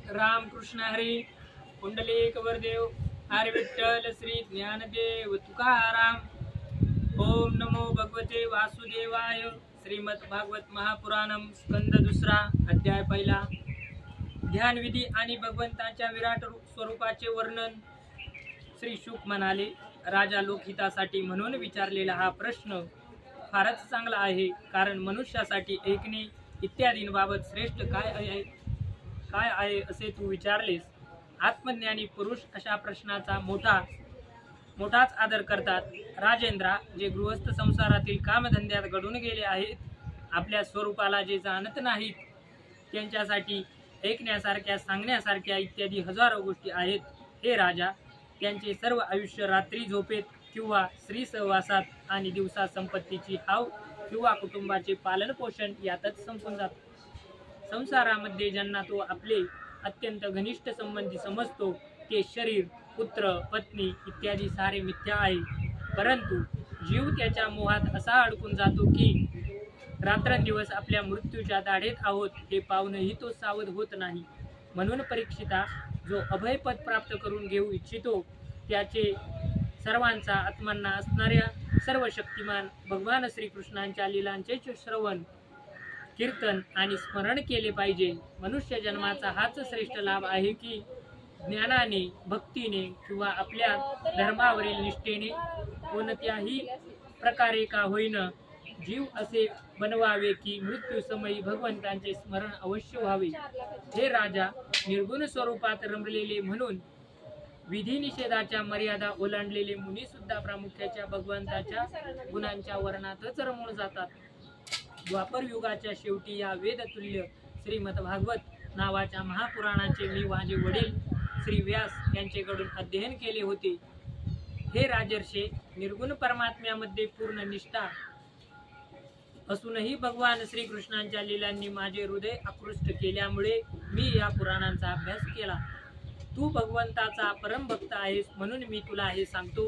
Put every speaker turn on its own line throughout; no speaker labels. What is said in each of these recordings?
रामकृष्ण हरी कुंडलिक वरदेव हरी विठ्ठल श्री ज्ञानदेव तुकाराम। ओम नमो भगवते वासुदेवाय। श्रीमद भागवत महापुराणम स्कंद दुसरा अध्याय पहिला। ध्यान विधी आणि भगवंताच्या विराट स्वरूपाचे वर्णन। श्री शुक म्हणाले, राजा लोकहितासाठी म्हणून विचारलेला हा प्रश्न फारच चांगला आहे, कारण मनुष्यासाठी ऐकणे इत्यादींबाबत श्रेष्ठ काय आहे असे तू विचारलेस। आत्मज्ञानी पुरुष अशा प्रश्नाचा मोठाच आदर करतात। राजेंद्रा, जे गृहस्थ संसारातील कामधंद्यात गढून गेले आहेत, आपल्या स्वरूपाला जे जाणत नाहीत, त्यांच्यासाठी ऐकण्यासारख्या सांगण्यासारख्या इत्यादी हजारो गोष्टी आहेत। हे राजा, त्यांचे सर्व आयुष्य रात्री झोपेत किंवा स्त्री सहवासात आणि दिवसा संपत्तीची हाव किंवा कुटुंबाचे पालन पोषण यातच संपून जात। संसारामध्ये ज्यांना तो आपले अत्यंत घनिष्ठ संबंधी समजतो, ते शरीर, पुत्र, पत्नी इत्यादी सारे मिथ्या आहे। परंतु जीव त्याच्या मोहात असा अडकून जातो की रात्रंदिवस आपल्या मृत्यूच्या दाढेत आहोत हे पाहूनही तो सावध होत नाही। म्हणून परीक्षिता, जो अभयपद प्राप्त करून घेऊ इच्छितो, त्याचे सर्वांचा आत्मांना असणाऱ्या सर्व शक्तिमान भगवान श्रीकृष्णांच्या लीलांचे श्रवण, कीर्तन आणि स्मरण केले पाहिजे। मनुष्य जन्माचा हाच श्रेष्ठ लाभ आहे की ज्ञानाने, भक्तीने किंवा आपल्या धर्मावरील निष्ठेने कोणत्याही प्रकारे का होईना जीव असे बनवावे की मृत्यू समयी भगवंतांचे स्मरण अवश्य व्हावे। हे राजा, निर्गुण स्वरूपात रमलेले म्हणून विधी निषेधाच्या मर्यादा ओलांडलेले मुनी सुद्धा प्रामुख्याच्या भगवंताच्या गुणांच्या वर्णातच रमून जातात। द्वापर युगाच्या शेवटी या वेदतुल्य श्रीमद भागवत नावाच्या महापुराणाचे मी माझे वडील श्री व्यास यांचेकडून अध्ययन केले होते। हे राजर्षे, निर्गुण परमात्म्यामध्ये पूर्ण निष्ठा असूनही भगवान श्रीकृष्णांच्या लीलांनी माझे हृदय आकृष्ट केल्यामुळे मी या पुराणांचा अभ्यास केला। तू भगवंताचा परम भक्त आहेस, म्हणून मी तुला हे सांगतो।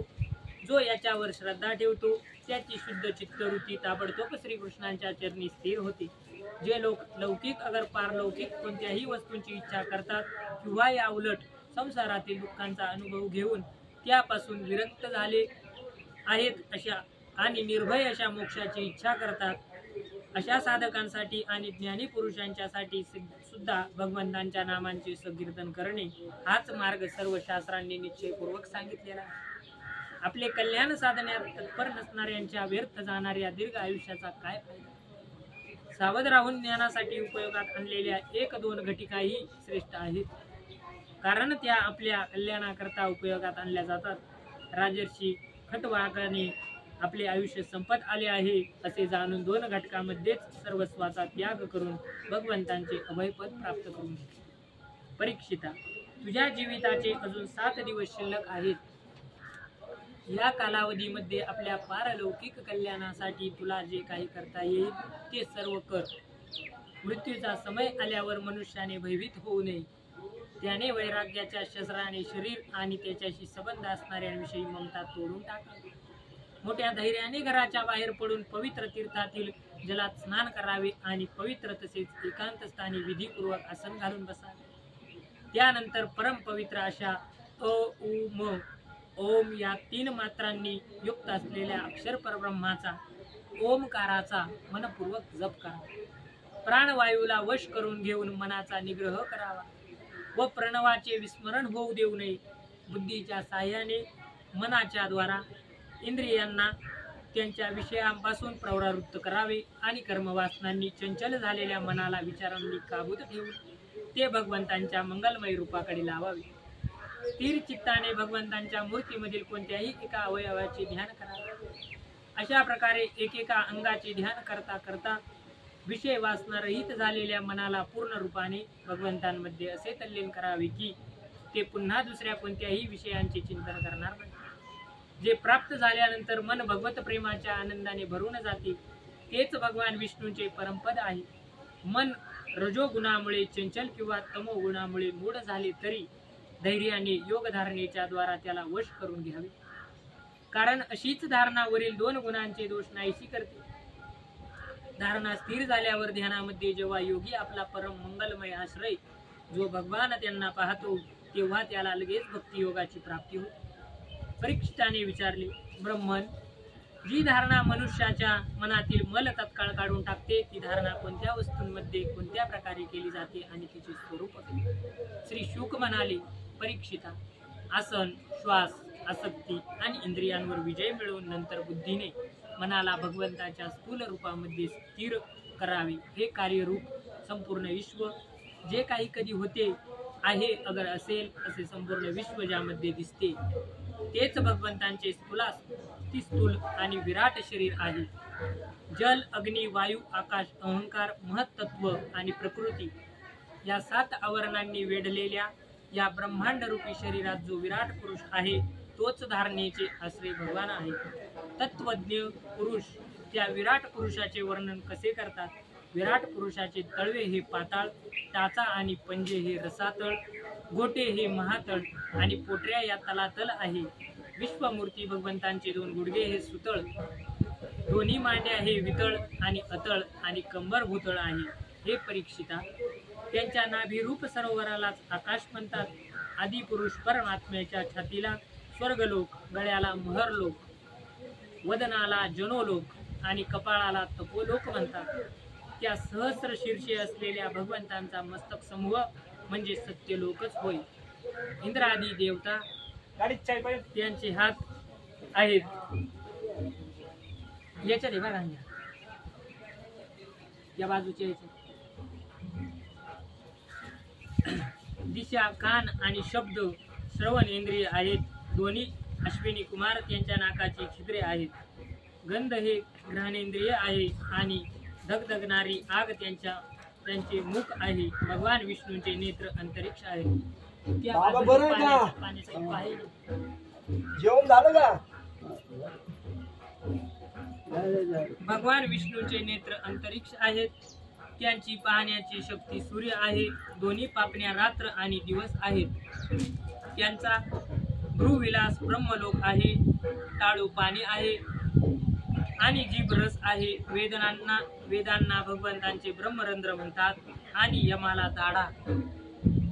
जो याच्यावर श्रद्धा ठेवतो, त्याची शुद्ध चित्तवृत्ती ताबडतोब श्रीकृष्णांच्या चरणी स्थिर होते। जे लोक लौकिक अगर पारलौकिक कोणत्याही वस्तूंची इच्छा करतात किंवा या उलट संसारातील दुःखांचा अनुभव घेऊन त्यापासून विरक्त झाले आहेत अशा आणि निर्भय अशा मोक्षाची इच्छा करतात, अशा साधकांसाठी आणि ज्ञानी पुरुषांच्यासाठी सुद्धा भगवंतांच्या नामांचे संकीर्तन करणे हाच मार्ग सर्व शास्त्रांनी निश्चयपूर्वक सांगितलेला आहे। आपले कल्याण साधण्यात तत्पर नसणाऱ्यांच्या व्यर्थ जाणाऱ्या दीर्घ आयुष्याचा काय फायदा। सावध राहून ज्ञानासाठी उपयोगात आणलेल्या 1-2 घटिकाही श्रेष्ठ आहेत, कारण त्या आपल्या कल्याणाकरता उपयोगात आणल्या जातात। राजर्षी खटवाकाने आपले आयुष्य संपत आले आहे असे जाणून 2 घटकामध्येच सर्वस्वाचा त्याग करून भगवंतांचे अभयपद प्राप्त करून घेतले। परीक्षिता, तुझ्या जीविताचे अजून 7 दिवस शिल्लक आहेत। या कालावधीमध्ये आपल्या पारलौकिक कल्याणासाठी तुला जे काही करता येईल ते सर्व कर। मृत्यूचा समय आल्यावर मनुष्याने भयभीत होऊ नये। त्याने वैराग्याच्या शस्त्राने शरीर आणि त्याच्याशी संबंध असणाऱ्यांविषयी ममता तोडून टाकावी। मोठ्या धैर्याने घराच्या बाहेर पडून पवित्र तीर्थातील जलात स्नान करावे आणि पवित्र तसेच एकांत स्थानी विधीपूर्वक आसन घालून बसावे। त्यानंतर परम पवित्र अशा अ उ म ओम या 3 मात्रांनी युक्त असलेल्या अक्षर परब्रह्माचा ओमकाराचा मनपूर्वक जप करावा। प्राणवायूला वश करून घेऊन मनाचा निग्रह करावा व प्रणवाचे विस्मरण होऊ देऊ नये। बुद्धीच्या साह्याने मनाच्या द्वारा इंद्रियांना त्यांच्या विषयांपासून प्रवृत्त करावे आणि कर्मवासनांनी चंचल झालेल्या मनाला विचारांनी काबूत ठेवून ते भगवंतांच्या मंगलमय रूपाकडे लावावे। स्थिर चित्ताने भगवंतांच्या मूर्तीमधील कोणत्याही एका अवयवाचे ध्यान करावे। अशा प्रकारे एकेका अंगाचे ध्यान करता करता विषय वासना रहित झालेल्या मनाला पूर्ण रूपाने भगवंतांमध्ये असे तल्लीन करावे की ते पुन्हा दुसऱ्या कोणत्याही विषयांचे चिंतन करणार नाही। जे प्राप्त झाल्यानंतर मन भगवत प्रेमाच्या आनंदाने भरून जाते, तेच भगवान विष्णूंचे परमपद आहे। मन रजोगुणामुळे चंचल किंवा तमोगुणामुळे मूढ झाले तरी धैर्याने योग धारणेच्या द्वारा त्याला वश करून घ्यावे, कारण अशीच धारणा वरील 2 गुणांचे दोष नाहीशी करते। धारणा स्थिर झाल्यावर ध्यानामध्ये जेव्हा योगी आपला परम मंगलमय आश्रय जो भगवान त्यांना पाहतो तेव्हा त्याला लगेच भक्तियोगाची प्राप्ती होते. परीक्षिताने विचारले, ब्रह्मन, जी धारणा मनुष्याच्या मनातील मल तत्काळ काढून टाकते ती धारणा कोणत्या वस्तूंमध्ये कोणत्या प्रकारे केली जाते आणि तिचे स्वरूप? श्री शुक म्हणाले, परीक्षिता, आसन, श्वास, आसक्ती आणि इंद्रियांवर विजय मिळवून नंतर बुद्धीने मनाला भगवंताच्या स्थूल रूपामध्ये स्थिर करावे. हे कार्यरूप संपूर्ण विश्व जे काही कधी होते आहे अगर असेल असे संपूर्ण विश्व ज्यामध्ये दिसते तेच भगवंतांचे स्थूल आणि विराट शरीर आहे. जल, अग्नी, वायू, आकाश, अहंकार, महत्त्व आणि प्रकृती या 7 आवरणांनी वेढलेल्या या ब्रह्मांड रूपी शरीरात जो विराट पुरुष आहे तोच धारणेचे आश्रय भगवान आहे. तत्वज्ञ पुरुष त्या विराट पुरुषाचे वर्णन कसे करतात? विराट पुरुषाचे तळवे हे पाताळ, टाचा आणि पंजे हे रसातळ, गोटे हे महातळ आणि पोटऱ्या या तलातल आहे. विश्वमूर्ती भगवंतांचे 2 गुडघे हे सुतळ, दोन्ही मांड्या हे वितळ आणि अतळ आणि कंबर भूतळ आहे. हे परीक्षिता, त्यांच्या नाभिरूप सरोवरालाच आकाश म्हणतात. आदिपुरुष परमात्म्याच्या छातीला स्वर्गलोक, गळ्याला महरलोक, वदनाला जनोलोक आणि कपाळाला तपोलोक म्हणतात. त्या सहस्र शीर्षे असलेल्या भगवंतांचा मस्तक समूह म्हणजे सत्यलोकच होय. इंद्रादी देवता त्यांचे हात आहेत. याच्या रे बघा, या बाजूच्या दिशा, कान आणि शब्द श्रवण इंद्रिय आहेत. दोन्ही अश्विनी कुमार त्यांच्या नाकाची छिद्रे आहेत. गंध हे घ्राणेंद्रिय आहे आणि धगधगणारी आग त्यांचे मुख आहे. भगवान विष्णूंचे नेत्र अंतरिक्ष आहे.
जेवण झालं का?
भगवान विष्णूंचे नेत्र अंतरिक्ष आहेत. त्यांची पाहण्याची शक्ती सूर्य आहे. दोन्ही पापण्या रात्र आणि दिवस आहेत. त्यांचा भ्रूविलास ब्रह्मलोक आहे. टाळू पाणी आहे आणि जीभ रस आहे. वेदांना भगवंतांचे ब्रह्मरंध्र म्हणतात आणि यमाला दाढा.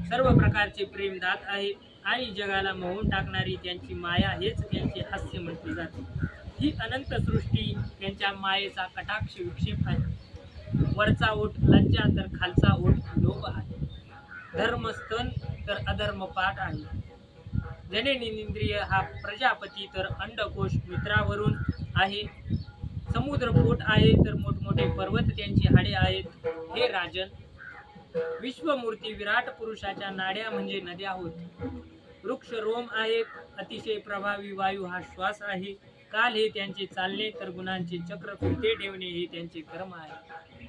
सर्व प्रकारचे प्रेम दात आहे आणि जगाला मोहून टाकणारी त्यांची माया हेच त्यांचे हास्य म्हटले जाते. ही अनंत सृष्टी त्यांच्या मायेचा कटाक्ष विक्षेप आहे. वरचा ओठ लज्जा तर खालचा ओठ लोभ आहे. धर्म स्तन तर अधर्म पाठ आहे. जननेंद्रिय हा प्रजापती तर अंडकोश मित्रावरून आहे. समुद्र पोट आहे तर मोठमोठे पर्वत त्यांची हाडे आहेत. हे राजन, विश्वमूर्ती विराट पुरुषाच्या नाड्या म्हणजे नद्या होत. वृक्ष रोम आहेत. अतिशय प्रभावी वायू हा श्वास आहे. काल हे त्यांचे चालणे तर गुणांचे चक्र फिरते ठेवणे हे त्यांचे कर्म आहे.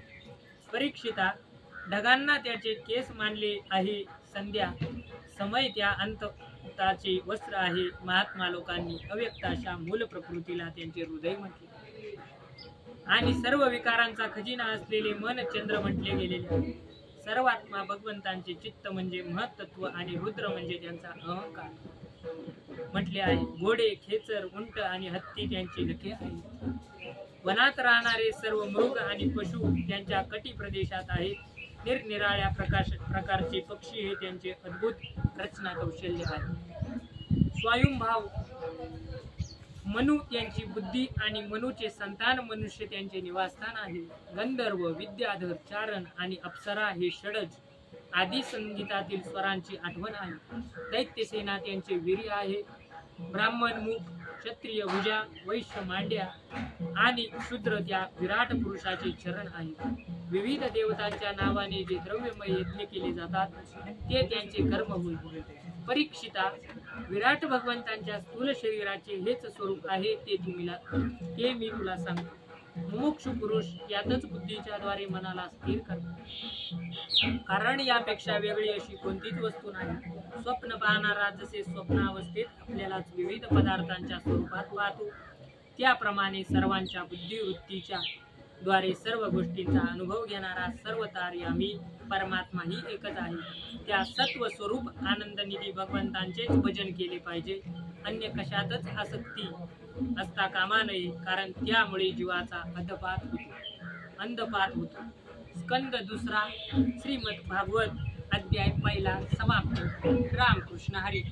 परीक्षिता, ढगांना त्याचे केस मानले आहे. संध्या समय त्या अंतताचे वस्त्र आहे. महात्मा लोकांनी अव्यक्ताशा मूल प्रकृतीला त्यांचे हृदय म्हटले आणि सर्व विकारांचा खजिना असलेले मन चंद्र म्हटले गेलेले आहे. सर्वात्मा भगवंतांचे चित्त म्हणजे महत्त्व आणि रुद्र म्हणजे त्यांचा अहंकार म्हटले आहे. घोडे, खेचर, उंट आणि हत्ती त्यांची नखे आहेत. वनात राहणारे सर्व मृग आणि पशु त्यांच्या कटी प्रदेशात आहेत. निरनिराळ्या प्रकारचे पक्षी हे त्यांचे अद्भुत रचना कौशल्य आहे. स्वायुंभाव मनु त्यांची बुद्धी आणि मनुचे संतान मनुष्य त्यांचे निवासस्थान आहे. गंधर्व, विद्याधर, चारण आणि अप्सरा हे षडज आदी संगीतातील स्वरांची आठवण आहे. दैत्यसेना त्यांचे वीर्य आहे. ब्राह्मण मुख, क्षत्रिय भुजा, वैश्य मांड्या आणि शूद्र त्या विराट पुरुषाचे चरण आहे. विविध देवतांच्या नावाने जे द्रव्यमय यज्ञ केले जातात ते त्यांचे कर्म होईल. परीक्षिता, विराट भगवंतांच्या स्थूल शरीराचे हेच स्वरूप आहे. ते मी तुला सांगतो. मुमुक्षु पुरुष यातच बुद्धीच्या द्वारे मनाला स्थिर करतो, कारण यापेक्षा वेगळी अशी कोणतीच वस्तू नाही. स्वप्न पाहणारा जसे स्वप्नावस्थेत आपल्यालाच विविध पदार्थांच्या स्वरूपात पाहतो त्याप्रमाणे सर्वांच्या बुद्धिवृत्तीच्या द्वारे सर्व गोष्टींचा अनुभव घेणारा सर्वतार्यामी परमात्मा ही एकच आहे. त्या सत्व स्वरूप आनंदनिधी भगवंतांचेच भजन केले पाहिजे. अन्य कशातच आसक्ती असता कामा नये, कारण त्यामुळे जीवाचा अंधपात होतो. स्कंद 2 श्रीमद भागवत अध्याय पहिला समाप्त. रामकृष्ण हरी.